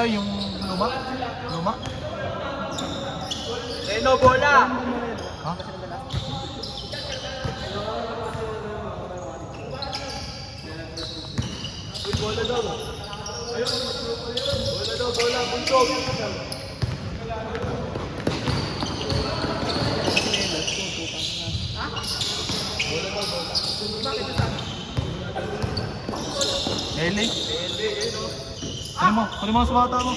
Ay, yung luma? Luma? Reno, bola! Ha? Bola daw. Bola daw, bola, buntog. Ele? Ano mo sa bata mo?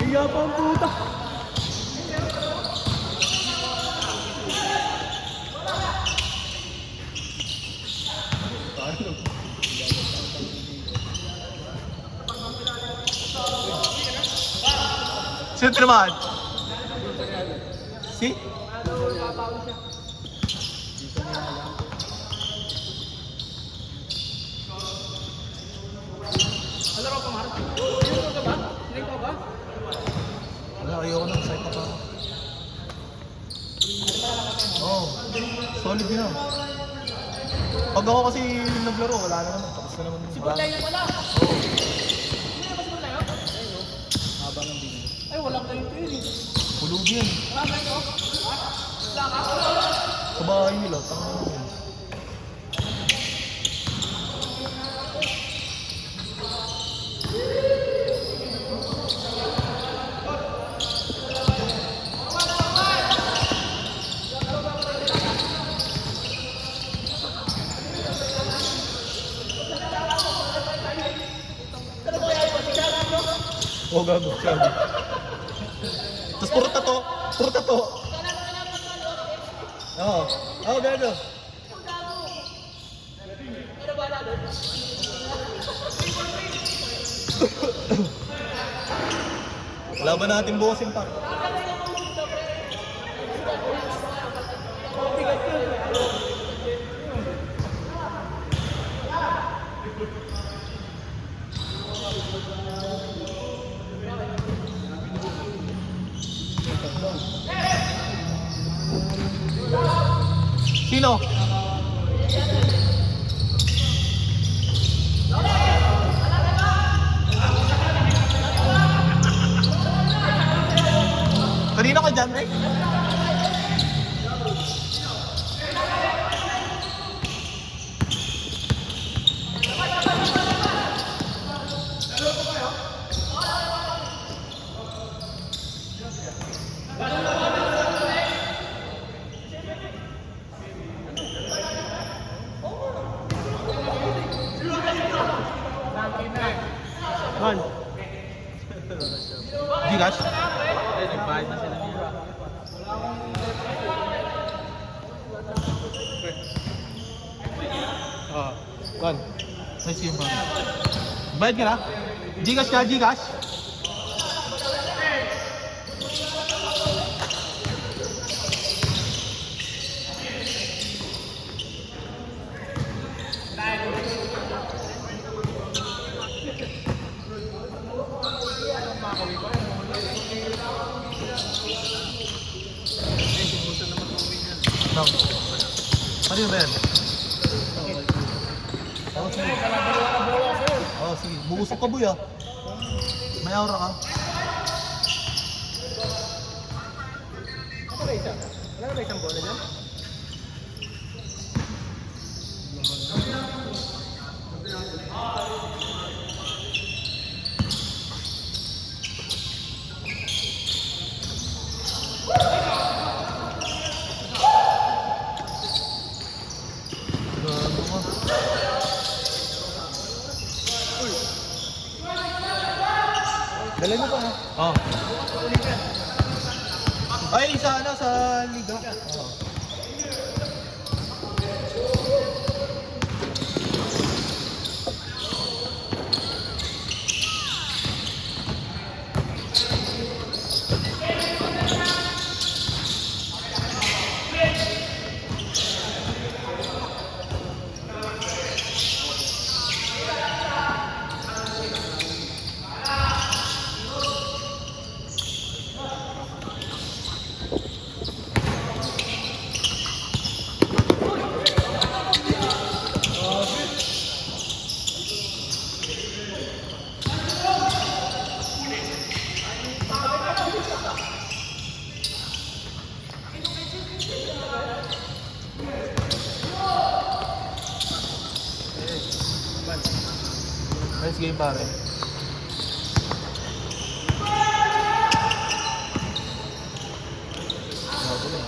Iya pa ang puta. Sino tinamaan? Si? Wala, ayoko na. Side pa pa ako. Oo. Solid yun ah. Pag ako kasi naglaro, wala na naman. Tapos na naman. Si Bulay na pala. Oo. Ano ba si Bulay? Haba ng bigay. Ay, walang tayo ito yun. Hulog yan. Wala tayo. Wala ka. Sa bahay nila. Tanga na yun. Oh, gago. Sabi. Tapos puro tato. Puro tato. Oo. Oo, gago. Wala ba natin bossing pa? Sino? Kanina ka dyan, Ray? Han. Gigas? Nagbayad na sila niya. Kan? Ay, sige pa. Bayad ka na? Gigas ka, Gigas? No. Ano yun ba yan? Oh, sige. Oh, sige. Bugusok ka, boy, ah. May aura ka. Wala ba isang bola dyan? Gago ka. Dala mo pa ha? Oh. Ay, sa ano, sa liga. Oh. Next game pare. Bago na.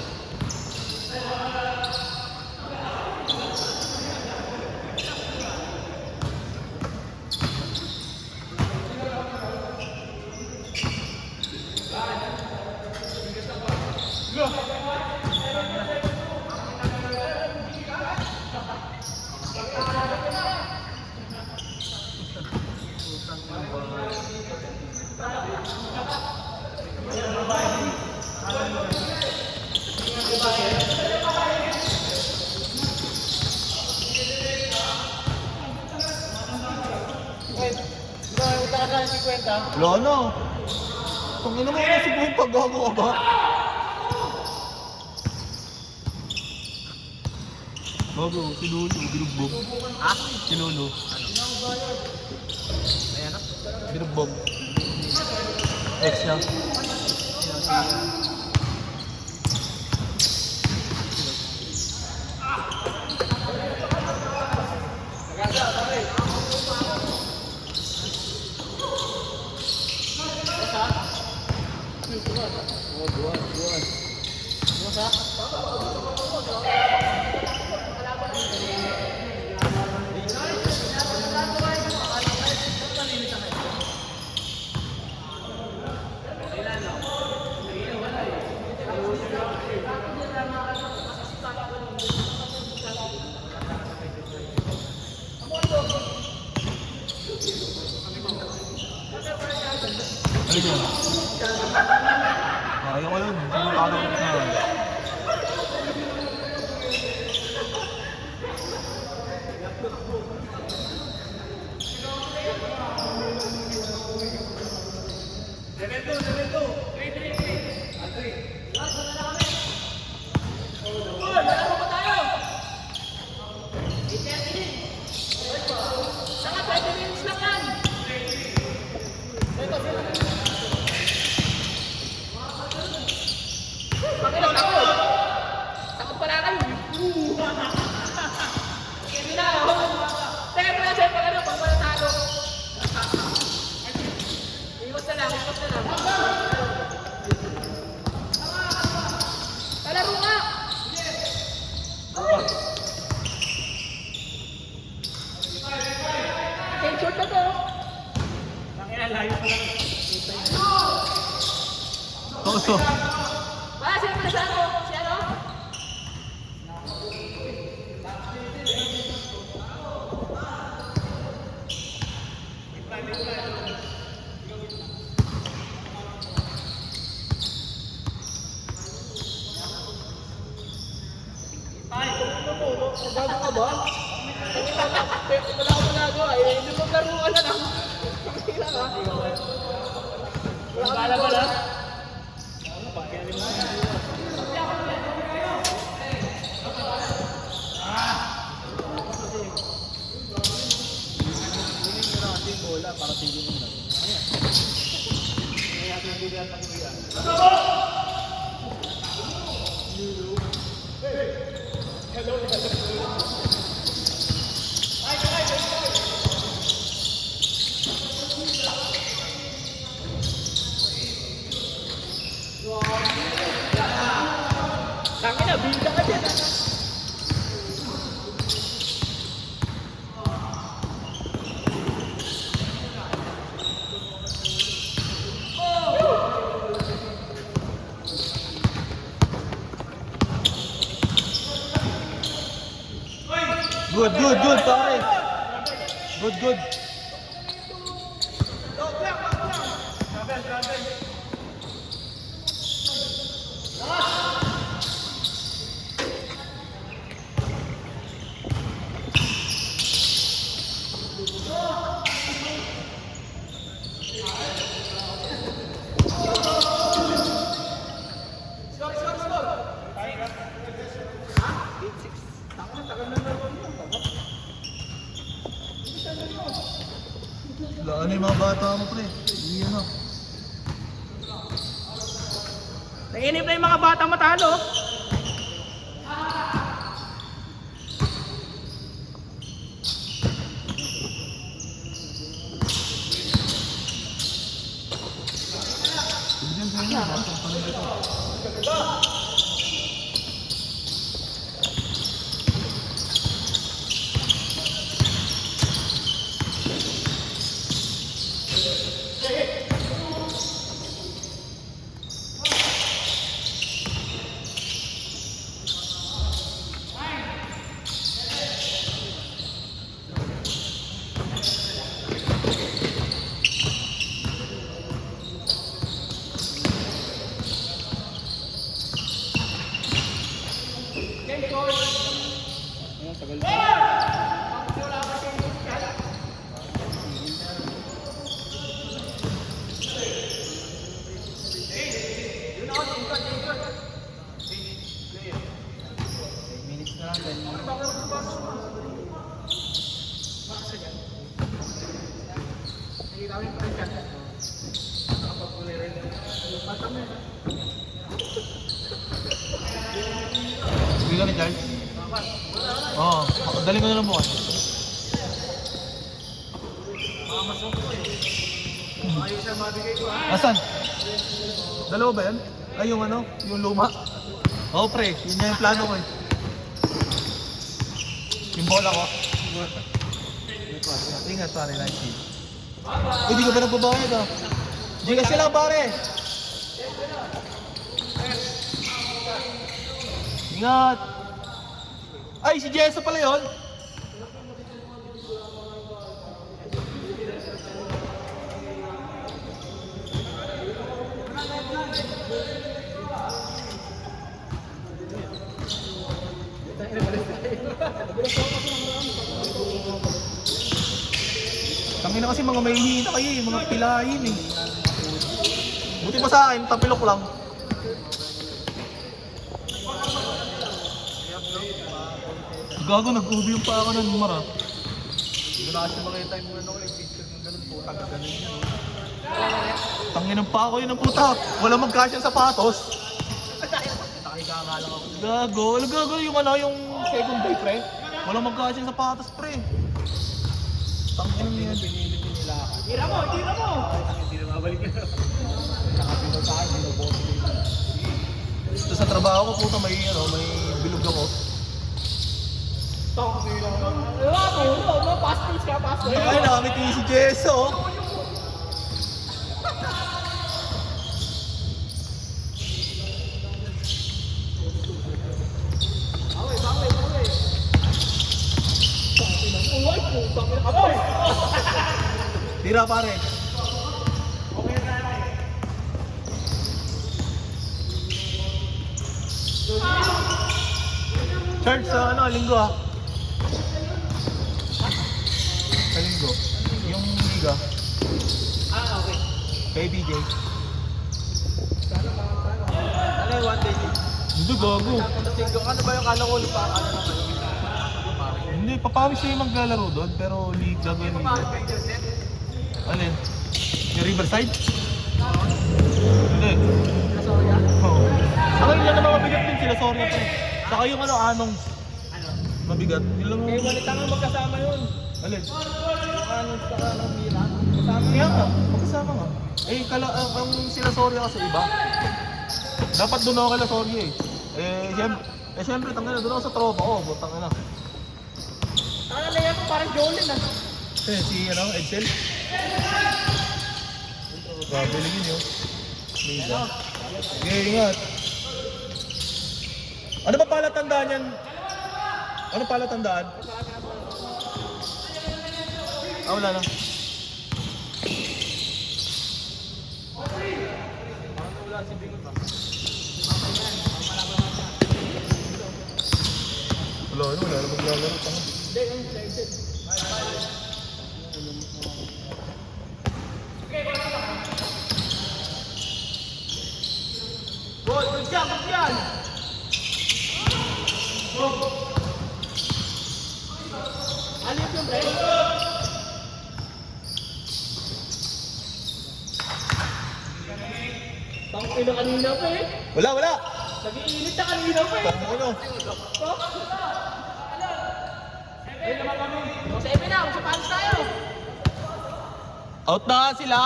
Wala na. Kung ano mo kasi buong paggago ka ba? Bago, si Lolo, binugbog. Ha? Si Lolo. Ayan na. Binugbog. Ex niya. Ano yun? Ayaw ko yun. Hindi mo kala ko na. Takot pala kayo. Hindi na ako. Teka mo na sa'yo pag ano, pag wala talo. Iwas na lang, iwas na lang. Talaro nga! Okay, short na to. Layo pa lang. Toso. Wala, sino pa na sa ano? Si ano? Bago ka ba? Wala ako nagawa eh. Hindi mo laruan na lang. Hila ka. Wala ka na. Para tigil mo lang. Tangin na, bida ka dyan. Good, good, good, pare. Good, good. Laan yung mga bata mo, pre. Hindi yan, Nainip na yung mga bata matalo. Ayun, tagal. Minutes na lang, 10 minutes. Nakita mo yung pa rin siya. Nakapagpuli rin. Patang na. Hindi ka ni Charles? Oo, dali ko na lang bukas. Makamasok ko eh. Ayos na mabigay ko ha. Asan? Dalawa ba yan? Ay, yung ano? Yung luma? Oo, pre. Yun nga yung plano ko eh. Yung bola ko. Ingat pare, like it. Hindi ka ba nagbabayad ah? Gigas sila pare! Ingat! Ay, si Jessa pala yun! Tangina kasi mga may hihina kayo eh, mga pilahin eh. Buti pa sa akin, tapilok lang. Gago, nag-ubi yung paa ka ng numara. Hindi ko na kasi makita yung ano, yung picture ng ganun po. Taga-ganun yun. Tangina ng paa ko yun ang puta. Wala magkasyang sapatos. Nakikakala ako. Gago, wala gago yung ano, yung second day pre. Wala magkasyang sapatos pre. Tangina Hindi yan. ko pinilit yung nilakad. Tira mo, tira mo! Hindi na mabalik na. Nakapino sa akin, binuboto dito. Ito sa trabaho ko puta, may ano, may bilog ako. Tong, tira mo. Ano, pastel siya, pastel. Ay, nakamit yung si Jessa oh. Bawi, bawi, bawi. Uy, putang ina. Aboy! Tira pare. Okay na lang. Church sa ano, linggo ah. Sa linggo. Yung liga. Ah, okay. Kay BJ. Ano yung one day league? Hindi gago. Ano ba yung kala ko lupa? Ano naman? Hindi, papawis siya yung maglalaro doon, pero liga gagawin liga. Alin? Yung Riverside? Hindi. Nasoya? Oo. Saka yun lang naman mabigat din sila, sorry pre. Saka yung ano, anong Ano? mabigat. Yun lang Eh, walita nga magkasama yun. Alin? Ano sa kanang mira? Kasama Kaya nga, magkasama nga. Eh, ang sila sorry kasi iba. Dapat doon ako kala sorry eh. Siyempre, tangina, doon ako sa tropa ko, butang ina. Nakalaya ko parang Jolin ah. Si ano, Edsel? Grabe, ligin yun. Liga. Okay, ingat. Ano ba palatandaan yan? Ano palatandaan? Ah, wala na. Wala si Bingon ba? Wala na maglalaro. Tanga. Hindi, yun, sa exit. Good, good yan, good yan! Alip yung break? Tangina kanina pa eh. Wala! Nag-iinit na kanina pa eh. Ano? Ayun naman kami. O, 7 na, magsapalis tayo. Out na nga sila!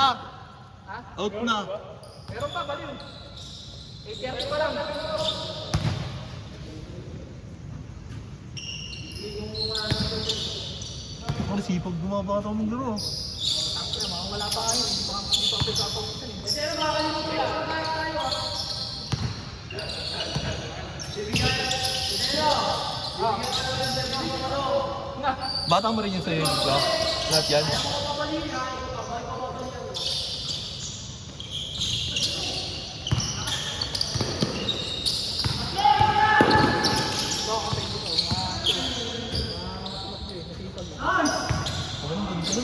Ha? Out na. Meron pa, baliw. 8:30 pa lang. Ang sipag bumabata mong laro. Wala pa kayo. Hindi pa pagkapawisan eh. Pero makakalimutan nila. Bata mo rin yung sa'yo, di ba? Lahat yan.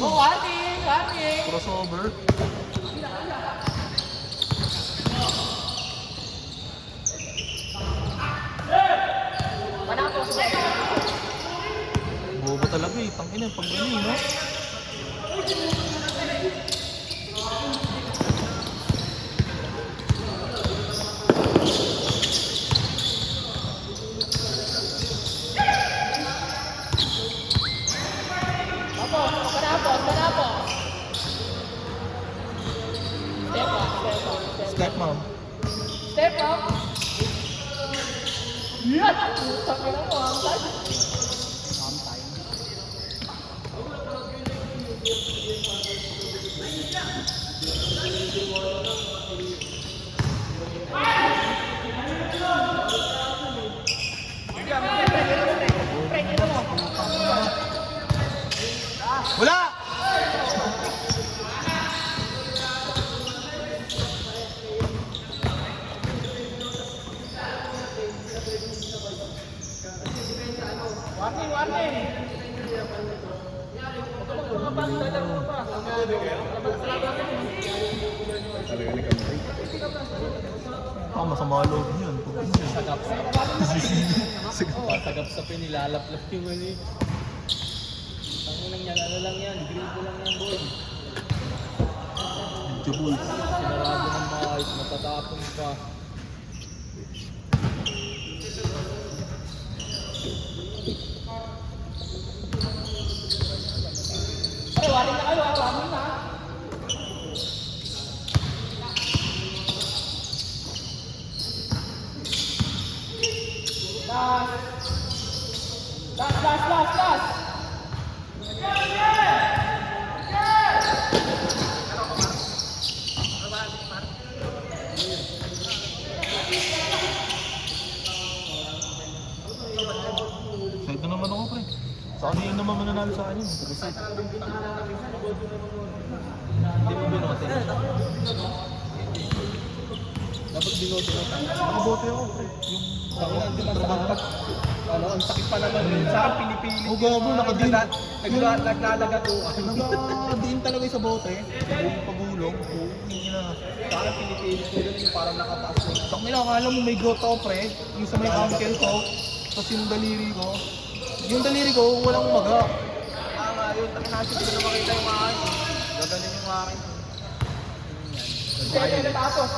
Oh, warning! Warning! Crossover. Panapos! Bobo talaga eh. Tangina, pag ano no? Panapos! Panapos! Step up! Step up! Step mom. Step up! Yan! Sabi na mo, ang time. Ang time. Wala! Warning! Warning! Ako masama loob yun. Sagap-sap yun, nilalaplap yung ano eh. Tanginang yan, ano lang yan, grito lang yan boy. Jubul. Sinarado ng mahit, matatapon pa. Ay, warning na kayo, warning na. Last! Side na naman ako, pre. Sa ano yun naman mananalo sa kanya? Hindi mo binote. Dapat binoto na tayo. Nakabote ako, pre. Yung Tanginang di masakit. Ano, ang sakit pa naman yun. Sa akin, pinipilit. Oh, gabo, nakadiin. Naglalagatuan. Nakadiin talaga yung sa bote. Yung pagulong. Sa akin, pinipilit ko yun yung parang nakataas ko. Tak nila, akala mo may gout ako, pre. Yung sa may ankle ko. Tapos yung daliri ko. Yung daliri ko, walang maga. Tama yun, takinasip ko na makita yung akin. Gagaling yung akin. Step tapos.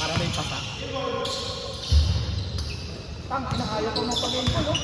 Para may pasa. Tang, inaaya ko ng pag-info, no?